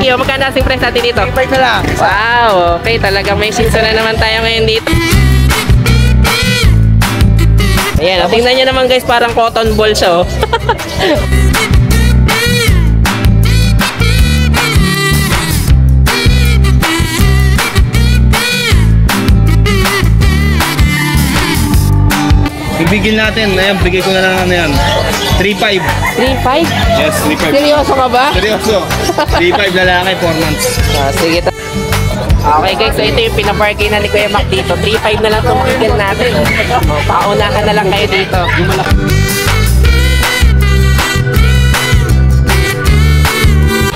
Thank you. Magkano asking price natin dito? 3.5 na lang. Wow, okay. Talagang may season na naman tayo ngayon dito. Ayan, tingnan nyo naman guys, parang cotton ball siya, oh. Ibigil natin. Ayan, bigay ko na lang ano yan. 3.5. 3.5? Yes, 3.5. Seryoso ka ba? Seryoso. 3.5 lalaki, 4 months. Sige. Okay guys, so ito yung pinaparking na ni Kuya Mac dito. 3.5 na lang itong bigil natin. Paunahan na lang kayo dito.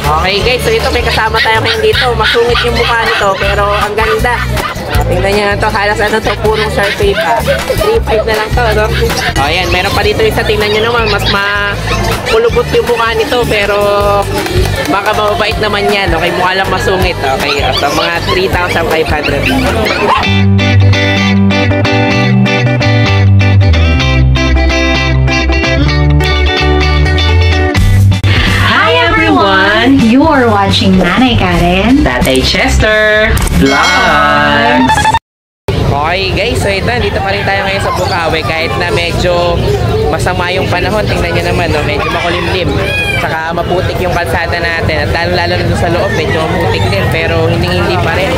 Okay guys, so ito may kasama tayo ngayon dito. Masungit yung mukha nito, pero ang ganda. Tingnan nyo na ito, halos ano to, purong Sharpay pa. 3.5 na lang to, no? O ayan, meron pa dito isa, tingnan nyo naman, mas makulubot yung mukha nito, pero baka mababait naman yan, okay? Mukha lang masungit, okay? So mga 3,500. You are watching Nanay Karen, Tatay Chester Vlogs. Okay guys, so ito, dito pa rin tayo ngayon sa Bukawi kahit na medyo masama yung panahon. Tingnan nyo naman, no? Medyo makulimlim. Saka maputik yung kalsada natin. At lalo na doon sa loob, medyo maputik din. Pero hindi pa rin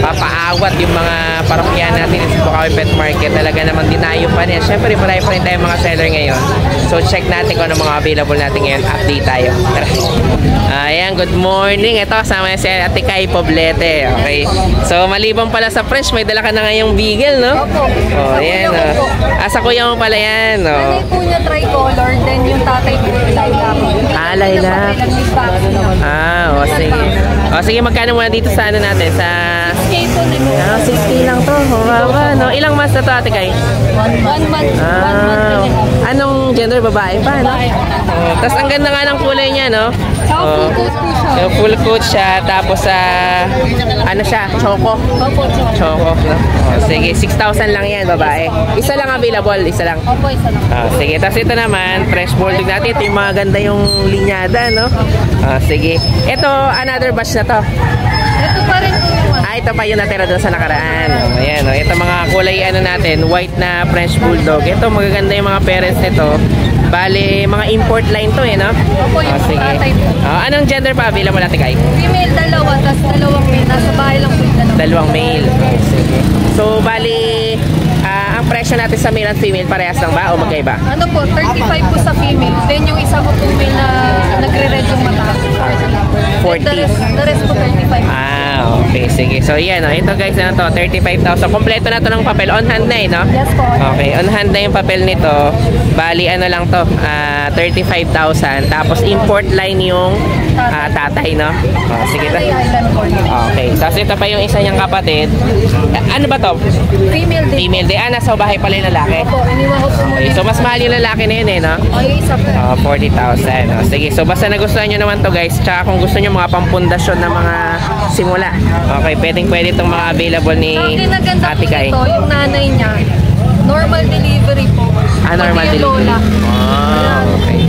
papaawat yung mga parokyan natin sa Bukawi Pet Market. Talaga naman dinayo pa rin. Siyempre, marami pa rin tayong mga seller ngayon. So, check natin kung ano mga available natin ngayon. Update tayo. Ayan, good morning. Ito, kasama si Ate Kai Poblete. Okay. So, maliban pala sa French, may dala ka na ngayong beagle, no? Oh, ayan. Asa kuya mo pala yan, no? Nanay po niya tricolor, then yung tatay po lilac. Lilac. O, sige. O, sige, magkano muna dito sa ano natin? Sa 6K po na 6K lang to. No? Ilang months na to, Ate Kai? 1 month. 1 month. Anong gender? Babae pa, no? Tapos ang ganda nga ng kulay niya, no? Full coat po siya. Full coat siya. Tapos ano siya? Choco. Opo, Choco, no? Sige, 6,000 lang yan, babae. Isa lang available, isa lang. Opo, isa lang. Sige, tapos ito naman, fresh bulldog natin. Ito yung mga ganda yung linyada, no? Sige. Ito, another batch na to. Ito pa rin po yung ito pa yung natira doon sa nakaraan. Ayan, ito mga kulay ano natin, white na French Bulldog. Ito, magaganda yung mga parents nito. Bale, mga import line to no? Opo, yung tatay po. Anong gender pa available natin, Kai? Female, dalawa, tapos dalawang male. Nasa bahay lang po yung dalawa. Dalawang male. Sige. So, bali, ang presyo natin sa male at female, parehas lang ba o magkaiba? Ano po, 35 po sa female. Then yung isa po female na nagre-red yung mata. 40. The rest po 35. Okay. Sige. So, yan. Ito guys, ano to? 35,000. Kompleto na to ng papel. On hand na no? Yes po. Okay. On hand na yung papel nito. Bali, ano lang to? 35,000. Tapos, import line yung tatay, no? Sige. Okay. Tapos, ito pa yung isa niyang kapatid. Ano ba to? Female din. Female din. Nasa bahay pala yung lalaki. Opo, iniwan ko po muna. Okay. So, mas mahal yung lalaki na yun, no? Yung isa po. 40,000. Sige. So, basta nagustuhan nyo naman to guys. Tsaka kung gusto nyo mga pampundasyon na mga simula. Okay, pwede itong mga available ni Ate Kai. Ito, yung nanay niya, normal delivery po. Normal delivery. Okay.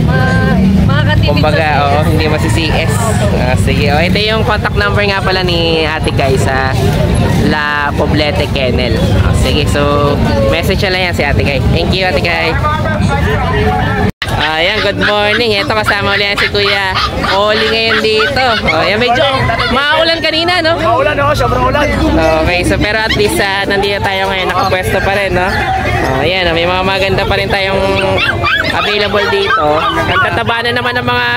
Kumbaga, hindi masisiis. Sige, ito yung contact number nga pala ni Ate Kai sa La Poblete Kennel. Sige, so message na lang yan si Ate Kai. Thank you, Ate Kai. Ayan, good morning. Ito kasama ulit si Kuya Oli ngayon dito. Ayan, medyo maulan kanina, no? Maulan, sobrang ulan. Okay, so pero at least nandito tayo ngayon, nakapwesto pa rin, no? Ayan, may mga maganda pa rin tayong available dito. Ang tataba na naman ng mga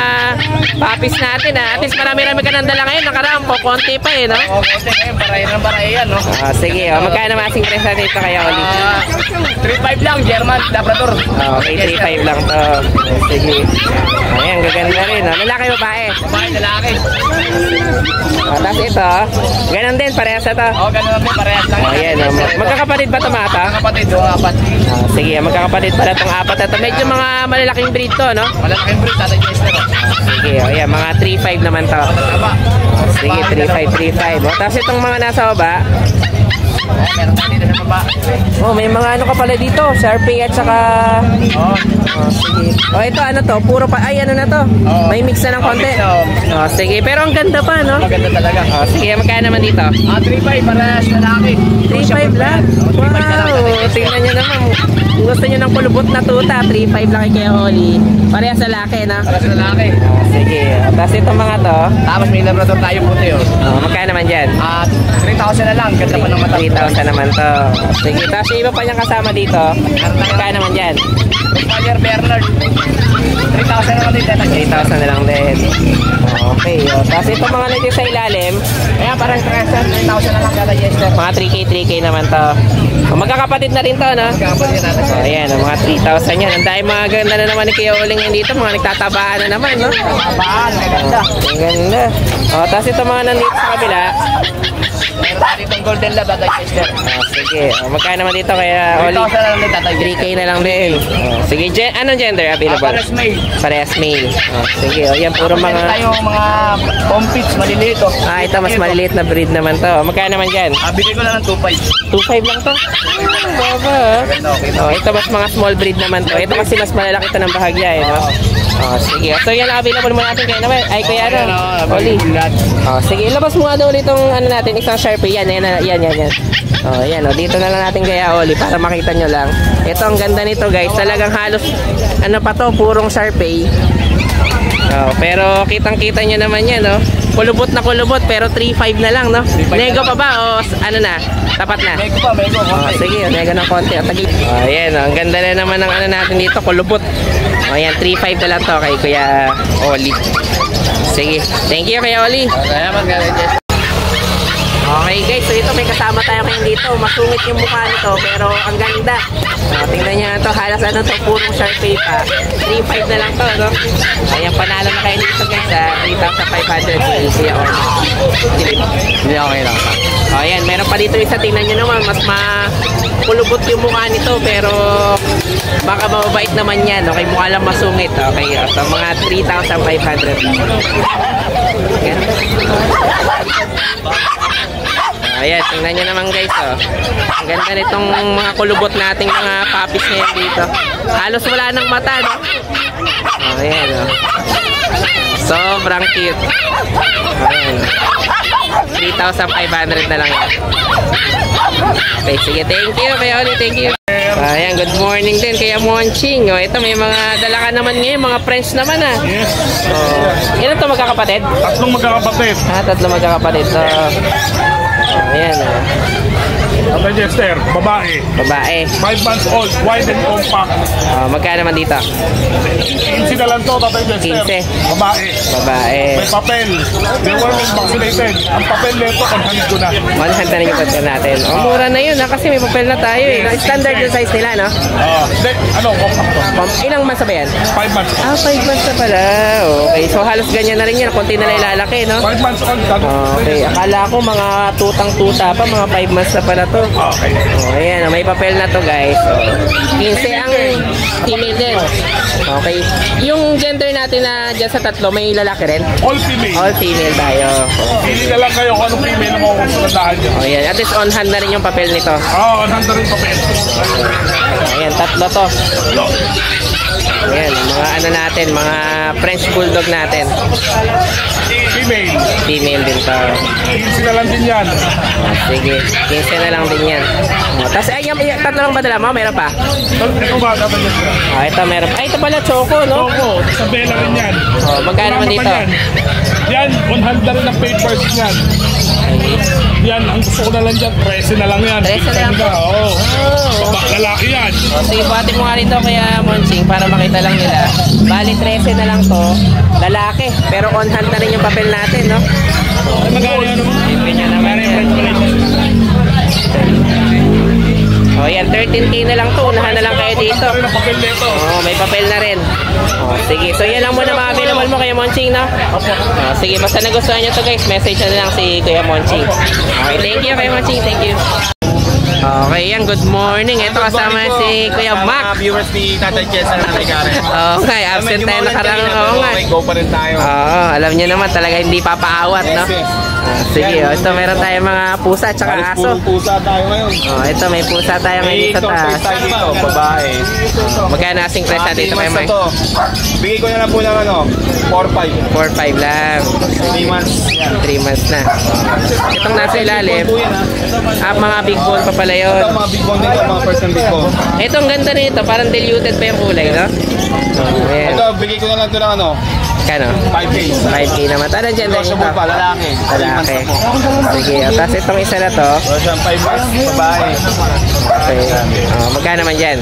puppies natin, At least marami-rami ka nang dala ngayon. Nakaraan po, konti pa, no? Konti ngayon, baray yan, no? Sige, magkano masing presa dito kaya, Oli? 3.5 lang, German, Labrador. Okay, 3.5 lang to. Sige. Ayan, gaganda rin, no? Lalaki, babae? Babae, lalaki. Tapos ito, ganun din, parehas na to. Ganun din, parehas lang. Ayan, magkakapatid ba ito mga ito? Magkakapatid, yung apat. Sige, magkakapatid pala itong apat na ito. Medyo mga malalaking breed to, no? Malalaking breed, Tatay Chester. Sige, ayan, mga 3.5 naman to. Sige, 3.5. Tapos itong mga nasa baba, Meron tayo dito sa baba. Oh, may mga ano ka pala dito, Sharpie at saka... Oh, sige. Oh, ito ano to? Puro pa... Ay, ano na to? May mix na ng konti. Oh, sige. Pero ang ganda pa, no? Maganda talaga. Oh, sige. Magkano naman dito? 3.5 para sa lalaki. 3.5 lang? Wow! Tingnan nyo naman. Kung gusto nyo ng kulubot na tuta, 3.5 lang kay Kuya Oli. Pareha sa laki, na? Para sa lalaki. Sige. Tapos itong mga to. Tapos may labrador tayo puti yun. Oh, magkano naman dyan? 3,000 na lang. Ganda pa ng mata. 3,000 naman to. Sige. Tapos yung iba pa niyang kasama dito. Magkano naman dyan? Rottweiler Bernard. 3,000 na lang din. 3,000 na lang din. Okay. Oh. Tapos itong mga nandito sa ilalim. Kaya parang 3,000 na lang kada Jester. Mga 3K naman to. Oh, magkakapatid na rin to, no? Kapatid natin. Oh, ayan, mga 3,000 yan. Ang dahil mga ganda na naman ni Kuya Oling yan dito. Mga nagtatabaan na naman, no? Tabaan, maganda. Ang ganda. Oh, tapos ito mga nandito sa kabila. Meron tayo ditong golden lab at Jester. Oh, sige. Oh, magkano naman dito kaya Oli? 3,000 na lang din tatay. 3K na lang din. Oh, sige, anong gender available? Pares male. Parehas male. Oh, sige, oh, yan puro Meron mga... tayong mga pompits, maliliit. Ah, ito mas maliliit na breed naman to. Oh, magkano naman dyan? Bigay ko na ng 2.5. 2.5 lang to. Baba. Oh, ito mas mga small breed naman to. Ito kasi mas malalaki ito ng bahagya, eh, no? Oh, sige. So yan ang available mo natin kaya naman. Ay, kuya ano? Oli. Oh, sige, ilabas mo nga daw ulit itong ano natin, isang Sharpie. Yan. Oh, yan. Oh, dito na lang natin kaya Oli para makita nyo lang. Ito ang ganda nito, guys. Talagang halos ano pa to, purong Sharpie. Oh, pero kitang-kita nyo naman yan, no? Kulubot na kulubot, pero 3.5 na lang, no? Nego pa ba o ano na? Tapat na? Mego pa, mego. Oh, sige, nego ng konti. Oh, ayan, oh, ang ganda na naman ng ano natin dito, kulubot. Oh, ayan, 3.5 na lang to kay Kuya Oli. Sige, thank you Kuya Oli. Salamat nga rin, Jester. Okay guys, so ito may kasama tayo ngayon dito. Masungit yung mukha nito pero ang ganda. Tingnan nyo to, halos ano to, purong Sharpie pa. 3.5 na lang to, no? Ayan, panalo na kayo dito guys, 3,500 Kuya Oli. Hindi okay lang. O ayan, meron pa dito isa, tingnan nyo naman, mas makulubot yung mukha nito pero baka mababait naman yan, okay? Mukha lang masungit, okay? So mga 3,500 lang. Ayan. Ayan, tingnan nyo naman guys, oh. Ang ganda nitong mga kulubot nating mga puppies ngayon dito. Halos wala nang mata, no? Oh, ayan, oh. Sobrang cute. Ayan. 3,500 na lang yan. Okay, sige, thank you, Kuya Oli, thank you. Ayan, good morning din, Kuya Monching. Oh, ito, may mga dala ka naman ngayon, mga friends naman, ah. Yes. Oh, ilan to magkakapatid? Tatlong magkakapatid. Tatlong magkakapatid. So, ayan, oh. Tatay Jester, babae. Babae. 5 months old, wide and compact. Magkano naman dito? 15 na lang to, Tatay Jester. 15. Babae. Babae. May papel. They were vaccinated. Ang papel nito, kontanin ko na. 100 na rin yung papel natin. Oh, mura na yun, ha? Kasi may papel na tayo, eh. Standard yung size nila, no? Hindi, compact to. Ilang months na ba yan? 5 months old. 5 months na pala. Okay, so halos ganyan na rin yan. Kunti na lang ilalaki, no? 5 months old. Okay, akala ko mga tutang-tuta pa, mga 5 months na pala to. Okay. Oh, ayan, may papel na to guys. So, 15 ang female din. Okay. Yung gender natin na dyan sa tatlo, may lalaki rin? All female. All female tayo. Pili na lang kayo kung anong female na makukusunadahan nyo. Oh, ayan. At least on hand na rin yung papel nito. Nanda rin papel. Ayan, tatlo to. Ayan, mga ano natin, mga French Bulldog natin. Female. Female din to. 15 na lang din yan. Sige, 15 na lang din yan. Tapos, ay, tatlo lang ba dala mo? Meron pa? Ito ba, Tatay Jester? Ito meron. Ay, ito pala, Choco, no? Choco, Isabela rin yan. Magkano naman dito? Yan, on hand na rin ang papers yan. Yan, ang gusto ko na lang dyan, 13 na lang yan. 13 na lang po. Oo. Lalaki yan. Sige, buhatin mo nga rito kaya Monching para makita lang nila. Bali, 13 na lang to. Lalaki, pero on hand na rin yung papel natin, no? Magkano yan naman? Ganyan naman yan. O yan, 13K na lang to. Unahan na lang kayo dito. Oh, may papel na rin. Oh, sige, so yan lang muna mga available mo kaya Monching, no? Oh, sige, basta nagustuhan nyo to guys, message na lang si Kuya Monching. Okay, thank you Kuya Monching, thank you. Okay, yan, good morning. Ito kasama si Kuya Mac. Viewers ni Tatay Jester na Karen. Okay, absent tayo nakarang. Oo nga. Go pa rin tayo. Oo, alam niyo naman talaga hindi papaawat, no? Sige, ito meron tayong mga pusa at saka Halos aso. puro pusa tayo ngayon. Ito may pusa tayo ngayon May sa taas. tortoise tayo dito, babae. Magkano asing price natin ito kay 3 months na Mike? to. Bigay ko na lang po ng 4-5. 4-5 lang. 3 months. Yan. 3 months na. Itong nasa ilalim, Big bone po yan, ha? mga big bone pa pala yun. Ito mga big bone dito, mga first and big bone. Ito ang ganda nito, parang diluted pa yung kulay, no? Ayan. Ito, bigay ko na lang ito ng Kano? 5K. 5K naman. Anong gender Negotiable nito? pa, lalaki. 3 months Lalaki. na po. Sige, tapos itong isa na to. Version 5 months, babae. Okay. Magkano naman dyan?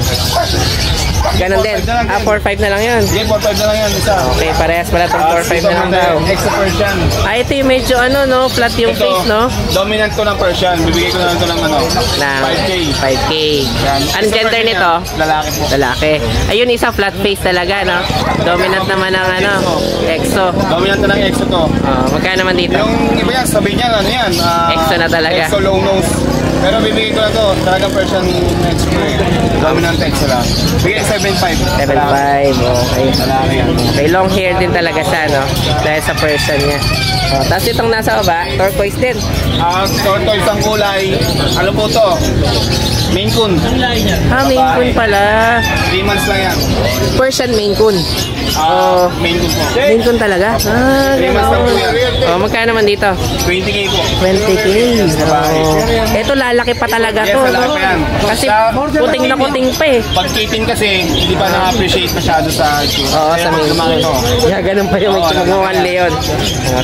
Ganon din. 4-5 na lang yun. Sige, 4-5 na lang yan, isa. Okay, parehas pala itong 4-5 na lang daw. Extra Persian. Ito yung medyo no? Flat yung Ito, face, no? dominant ko ng Persian. Bibigay ko na lang ito ng Na 5K. 5K. Yan. Anong Extra gender Persian nito? yan. Lalaki po. Lalaki. Ayun, isa flat face talaga, no? Dominant naman ang EXO. Dominant na ng EXO to. Magkano naman dito? Yung iba yan, sabi niya, ano yan? EXO na talaga. EXO long nose. Pero bibigay ko na to, talagang Persian EXO na yun. Dominant EXO lang. Bigay 7.5. 7.5. Okay. Lalaki yan. Okay, long hair din talaga siya, no? Dahil sa person niya. Tapos itong nasa baba, turquoise din. Tortoise ang kulay. Ano po to? Maine Coon. Maine Coon pala. 3 months lang yan. Persian Maine Coon. Maine Coon po. Maine Coon talaga? 3 months lang po yan. Magkano naman dito? 20K po. 20K. Ito lalaki pa talaga Yes, to, lalaki no? pa yan. Kasi puting na puting pa eh. Pag kitten kasi, hindi pa na-appreciate masyado sa Oo, sa Maine lumaki to. Coon. Yeah, ganun pa yung may tumukuhan leon.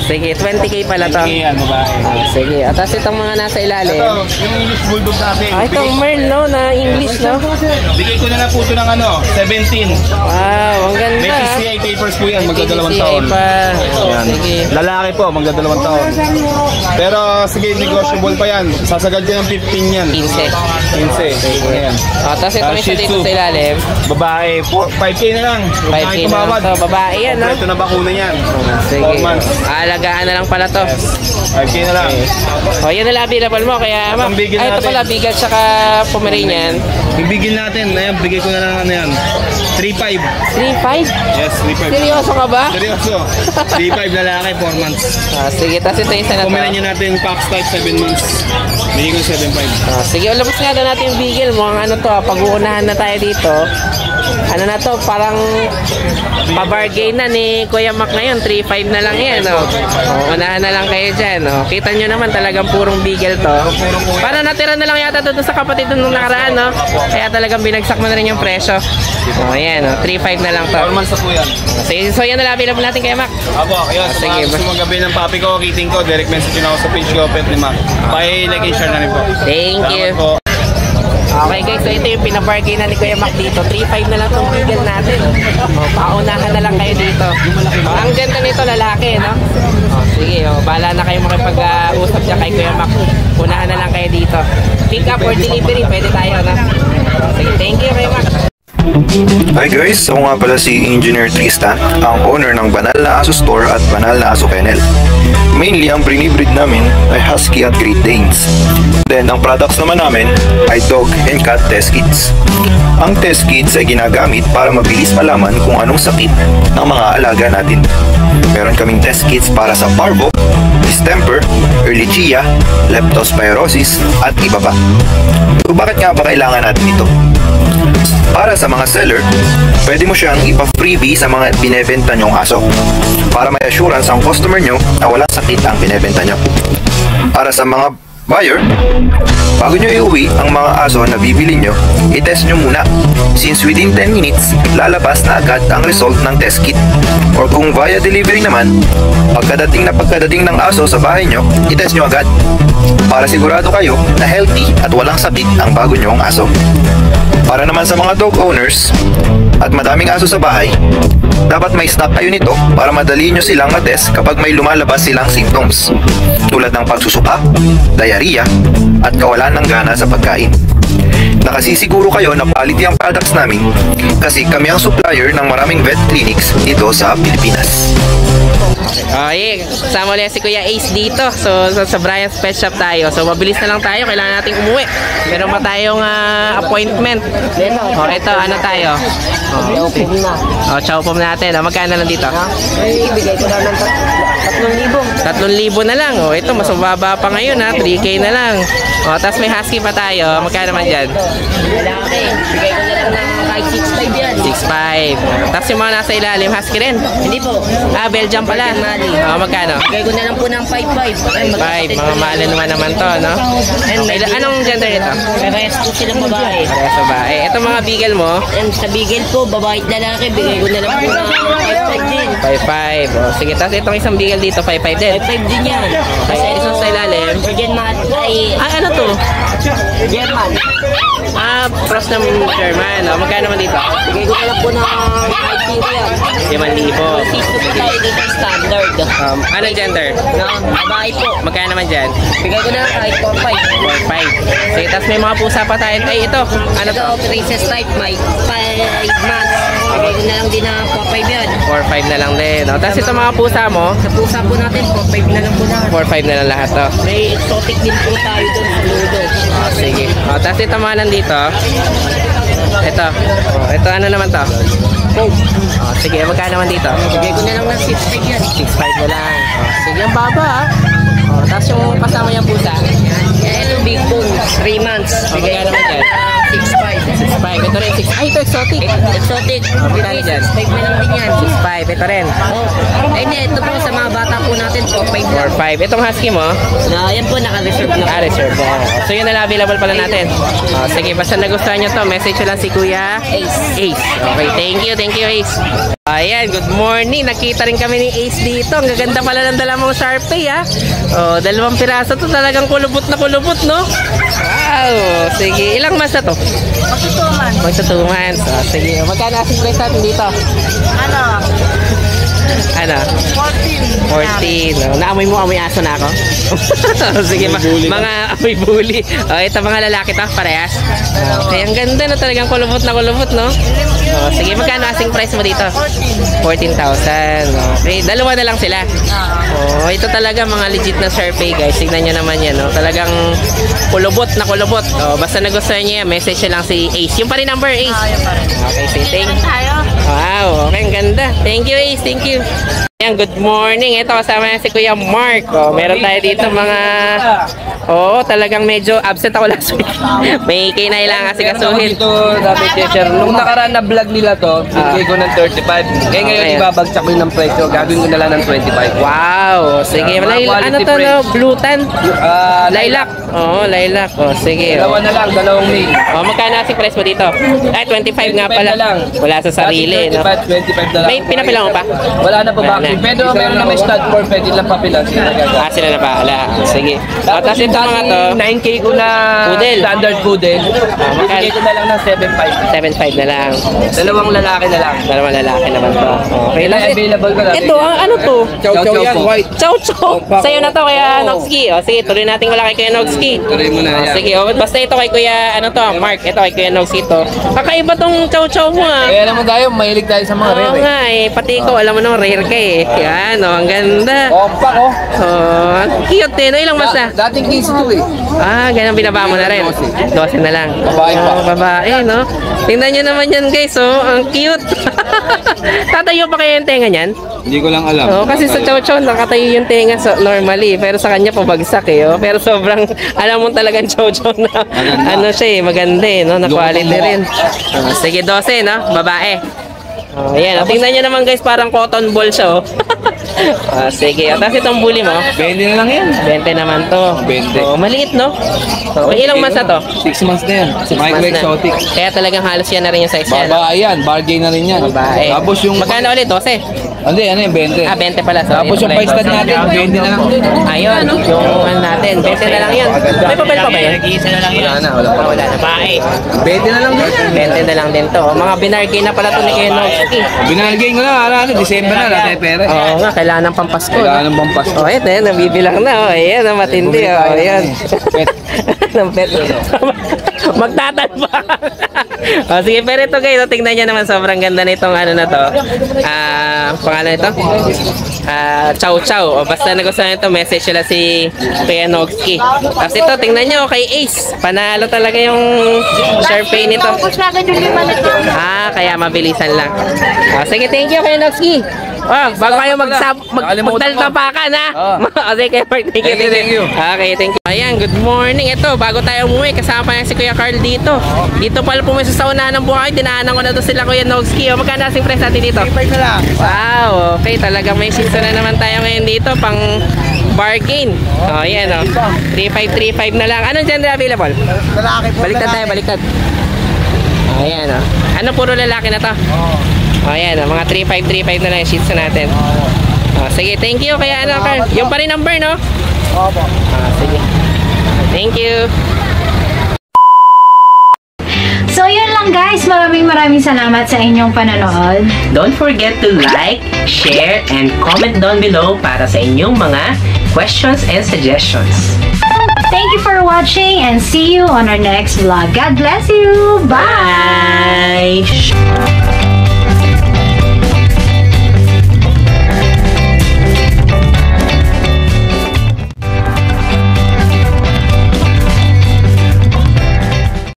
Sige, 20K pala to. 20K yan, babae. Sige, at tapos itong mga nasa ilalim. Ito, yung English Bulldog natin. Itong Merl, no? Na English, no? Bigay ko na lang po ito ng 17. Wow, ang ganda. May PCI papers po yan, magdadalawang PCI taon. pa. Yan. Sige. Lalaki po, magdadalawang taon. Pero sige, negotiable pa yan. Sasagad din ng 15 yan. 15. 15. Ayan. Tapos itong isa Shih dito Tzu. sa ilalim. Babae, 5K na lang. 5K na lang to. Babae yan, no? Ito na bakuna yan. Sige. 4 months. Alagaan na lang pala to. 5K na lang. O, yan na lang available mo. Kaya, Ang bigil ito natin. pala, bigat tsaka Pomeranian. Ibigil natin. Ayan, bigay ko na lang ano yan. 3.5. 3.5? Yes, 3.5. Seryoso ka ba? Seryoso. 3.5 lalaki, 4 months. Sige, tapos ito isa na to. Kumilan nyo natin Fox type 7 months. Bigay ko 7.5. Sige, ulabas nga daw natin yung bigil mo. Ang ano to, pag-uunahan na tayo dito. Ano na to, parang pa-bargain na ni Kuya Mac ngayon. 3.5 na lang yan. Unahan na lang kayo dyan. Kita nyo naman talagang purong bigil to. Parang natira na lang yata doon sa kapatid nung nakaraan, no? Kaya talagang binagsak mo na rin yung presyo. Ayan, 3.5 na lang to. 4 months na po yan. So yan na lang available natin kay Mac. Apo, yun. Sa Sige, mga gusto mong gabi ng papi ko, kiting ko, direct message nyo ako sa page ko, Pet ni Mac. Like and share na rin po. Thank you. Salamat po. Okay guys, so ito yung pinabargain na ni Kuya Mac dito. 3.5 na lang itong bigel natin. Paunahan na lang kayo dito. Ang ganda nito, lalaki, no? Sige, bahala na kayo makipag-usap dyan kay Kuya Mac. Unahan na lang kayo dito. Pick up or delivery, pwede tayo, no? Sige, thank you, Kuya Mac. Hi guys, ako nga pala si Engineer Tristan, ang owner ng Banal na Aso Store at Banal na Aso Kennel. Mainly, ang pre-breed namin ay Husky at Great Danes. Then, ang products naman namin ay Dog and Cat Test Kits. Ang test kits ay ginagamit para mabilis malaman kung anong sakit ng mga alaga natin. Meron kaming test kits para sa parvo, distemper, ehrlichia, leptospirosis, at iba pa. So, bakit nga ba kailangan natin ito? Para sa mga seller, pwede mo siyang ipa-freebie sa mga binebenta nyong aso para may assurance ang customer nyo na walang sakit ang binebenta nyo. Para sa mga buyer, bago nyo iuwi ang mga aso na bibili nyo, i-test nyo muna since within 10 minutes, lalabas na agad ang result ng test kit. Or kung via delivery naman, pagkadating ng aso sa bahay nyo, i-test nyo agad para sigurado kayo na healthy at walang sakit ang bago nyong aso. Para naman sa mga dog owners at madaming aso sa bahay, dapat may stock kayo nito para madali nyo silang matest kapag may lumalabas silang symptoms tulad ng pagsusuka, diarrhea, at kawalan ng gana sa pagkain. Nakasisiguro kayo na quality ang products namin kasi kami ang supplier ng maraming vet clinics dito sa Pilipinas. Okay, kasama ulit si Kuya Ace dito. So, sa Brian's Pet Shop tayo. So, mabilis na lang tayo. Kailangan nating umuwi. Meron pa tayong appointment. Oh, ito, ano tayo? Chow pom natin. Magkano lang dito? Ibigay ko na ng 3,000. 3,000 na lang. O, ito, mas mababa pa ngayon ha. 3K na lang. O, tapos may husky pa tayo. Magkano naman dyan? Lalaki. Bigay ko na lang ng kahit 6'5 yan. 6,500. Tapos yung mga nasa ilalim, husky rin. Hindi po. Ah, Belgium pala. O, magkano? Bigay ko na lang po ng 5'5. 5. Mga Malinois naman to, no? Anong gender nito? Parehas po silang babae. Parehas babae. Ito mga beagle mo? Sa bigel po, babae at lalaki. Bigay ko na lang po ng 5'5 din. 5,500. O, sige, tapos itong isang beagle dito, 5,500 din. 5'5 din yan. Kasi isang sa ilalim. German ay Ah, ano to? German. Ah, cross ng German. O, magkano naman dito? Bigay ko na lang po ng 5'5 yan. 5,000. Sito po tayo dito standard. Anong gender? Babae po. Magkano naman dyan? Bigay ko na lang kahit 4'5. 4,500. Sige, tapos may mga pusa pa tayo. Ay, ito. Ano to? Ito, princess type, may 5 months. Bigay ko na lang din na 4'5 yan. 4,500 na lang din. O, tapos ito mga pusa mo, Sa pusa po natin, 4'5 na lang po lahat. 4,500 na lang lahat to. May exotic din po tayo doon sa ludo. O, sige. O, tapos ito mga nandito. Ito. O, ito ano naman to? O, sige, magkano naman dito? Bigay ko na lang ng 6'5 yan. 6,500 na lang. O, sige, ang baba ah. O, tapos yung kasama niyang pusa. Ito, big bone, 3 months. Bigay ko na lang 6'5. 6,500. Ito rin, 6. Ay, ito exotic. Exotic. Magkano dyan? 6'5 na lang din yan. 6,500. Ito rin. Oh. Ay, hindi, ito po sa mga bata po natin, 4'5 lang. 4,500. Itong husky mo? Na, yan po, naka-reserve na. Ah, reserve na. So yun na lang available pala natin. O, sige, basta nagustuhan nyo to, message nyo lang si Kuya Ace. Okay, thank you, Ace. Ayan, good morning. Nakita rin kami ni Ace dito. Ang gaganda pala ng dala mong Sharpei, ha? O, 2 piraso to. Talagang kulubot na kulubot, no? Wow! Sige, ilang months na to? Magsa 2 months. O, sige, magkano asking price natin dito? Ano? 14. No? Naamoy mo, amoy aso na ako? Sige, mga amoy bully. O, ito mga lalaki to, parehas. Okay, ang ganda na talagang kulubot na kulubot, no? O, sige, magkano asking price mo dito? 14,000. Okay, dalawa na lang sila. O, ito talaga mga legit na Sharpei, guys. Tignan nyo naman yan, no? Talagang kulubot na kulubot. O, basta nagustuhan nyo yan, message nyo lang si Ace. Yung pa rin number, Ace. Okay, sige, thank you. Wow, okay, ang ganda. Thank you, Ace. Thank you. Ayan, good morning. Ito, kasama na si Kuya Mark. O, meron tayo dito mga... Oo, talagang medyo absent ako last week. May kinailangan kasi kasuhin. Ito, dapat i-share. Nung nakaraan na vlog nila to, bigay ko ng 35. Kaya ngayon, Okay. ibabagsak ko yung ng presyo. Gagawin ko na lang ng 25. Wow, sige. Ano to, no? Blutan? Lilac. Oo, lilac. O, sige. Dalawa na lang, dalawang mil. O, magkano asking price mo dito? Ay, 25 nga 25 pala. na lang. Wala sa sarili, no? 25 na lang. May pinapilang mo pa? Wala na po Wala vaccine. na. Pero meron na may stud form, pwede lang papilan. Sila nagagawa. Ah, sila na bahala. Sige. O, tapos ito mga to, 9K ko na Poodle. standard poodle. magkano? Bigay ko na lang ng 7.5. 7.5 na lang. Dalawang lalaki na lang. Dalawang lalaki naman to. Okay. Kailan available ko na? Ito, ano to? Chow yan, white. Chow chow. Sa'yo na to, Kuya Nogski. O, sige, tuloy natin wala kay Kuya Nogski. Tuloy mo na yan. Sige, o, basta ito kay Kuya, ano to, Mark. Ito kay Kuya Nogski to. Kakaiba tong chow chow mo, ah. Kaya alam mo tayo, mahilig tayo sa mga Oo rare. nga eh, pati ikaw, alam mo naman, rare ka eh. Yan, o, ang ganda. Opak oh. Oh, ang cute eh, no? Ilang mas na? Dating 15 to eh. Ah, ganun binaba mo na rin. 12 na lang. Babae pa. Oh, babae, no? Tingnan nyo naman yan, guys, oh. Ang cute. Tatayo pa kayo yung tenga niyan? Hindi ko lang alam. Oo, kasi sa chow chow, nakatayo yung tenga normally. Pero sa kanya, pabagsak eh. Oh. Pero sobrang, alam mo talagang chow chow na, ano siya eh, maganda eh, no? Na quality rin. Sige, 12, no? Babae. Oh, ayan. Oh, tingnan nyo naman guys, parang cotton ball siya, oh. Sige. Tapos itong bully mo? 20 na lang yan. 20 naman to. 20. Oh, maliit, no? May ilang months na to? 6 months na yan. 6 months na. Exotic. Kaya talagang halos yan na rin yung size yan. Babae yan. Bargain na rin yan. Babae. Tapos yung... Magkano ulit? 12? Ano yan? 20. Ah, 20 pala. Sorry. Tapos yung paistad natin, 20 na lang din. Ayun, yung ano natin. 20 na lang yun. May papel pa ba yun? Wala na, wala pa. Wala na. Bae. 20 na lang din. 20 na lang din to. Mga binargain na pala to ni Kuya Nogski. Binargain ko na. Ano, December na. Lahat ay pera. Oo nga, kailangan ng pampasko. Kailangan ng pampas. Oh, ito yan. Nabibilang na. Oh, ayan, ang matindi. Oh, ayan. Ng pet. Magtatalpa. Oh, sige, pero ito guys, tingnan nyo naman, sobrang ganda nitong ano na to. Pangalan nito? Chow chow. O, basta nagustuhan nito, message nila si Kuya Nogski. Tapos ito, tingnan nyo, kay Ace. Panalo talaga yung Sharpei nito. Tapos agad yung 5 nito. Ah, kaya mabilisan lang. Sige, thank you Kuya Nogski. Oh, bago kayo magdal tapakan ha. Okay, kay Mark, thank you. Okay, thank you. Ayan, good morning. Ito, bago tayo umuwi, kasama pa yan si Kuya Carl dito. Dito pala pumiso sa unahan ng buhay. Dinaanan ko na doon sila Kuya Nogski. O, magkano asing price natin dito? 3.5 na lang. Wow, okay. Talagang may season na naman tayo ngayon dito. Pang bargain. O, ayan o. 3.5 na lang. Anong gender available? Lalaki po. Baliktad tayo, baliktad. Ayan o. Ano, puro lalaki na to? O, ayan o. Mga 3.5 na lang yung sheets natin. O, sige, thank you. Kaya ano, Carl? Yung pa rin number, no? Opo. Sige. Thank you. So yun lang guys, maraming salamat sa inyong panonood. Don't forget to like, share, and comment down below para sa inyong mga questions and suggestions. Thank you for watching and see you on our next vlog. God bless you! Bye! Bye!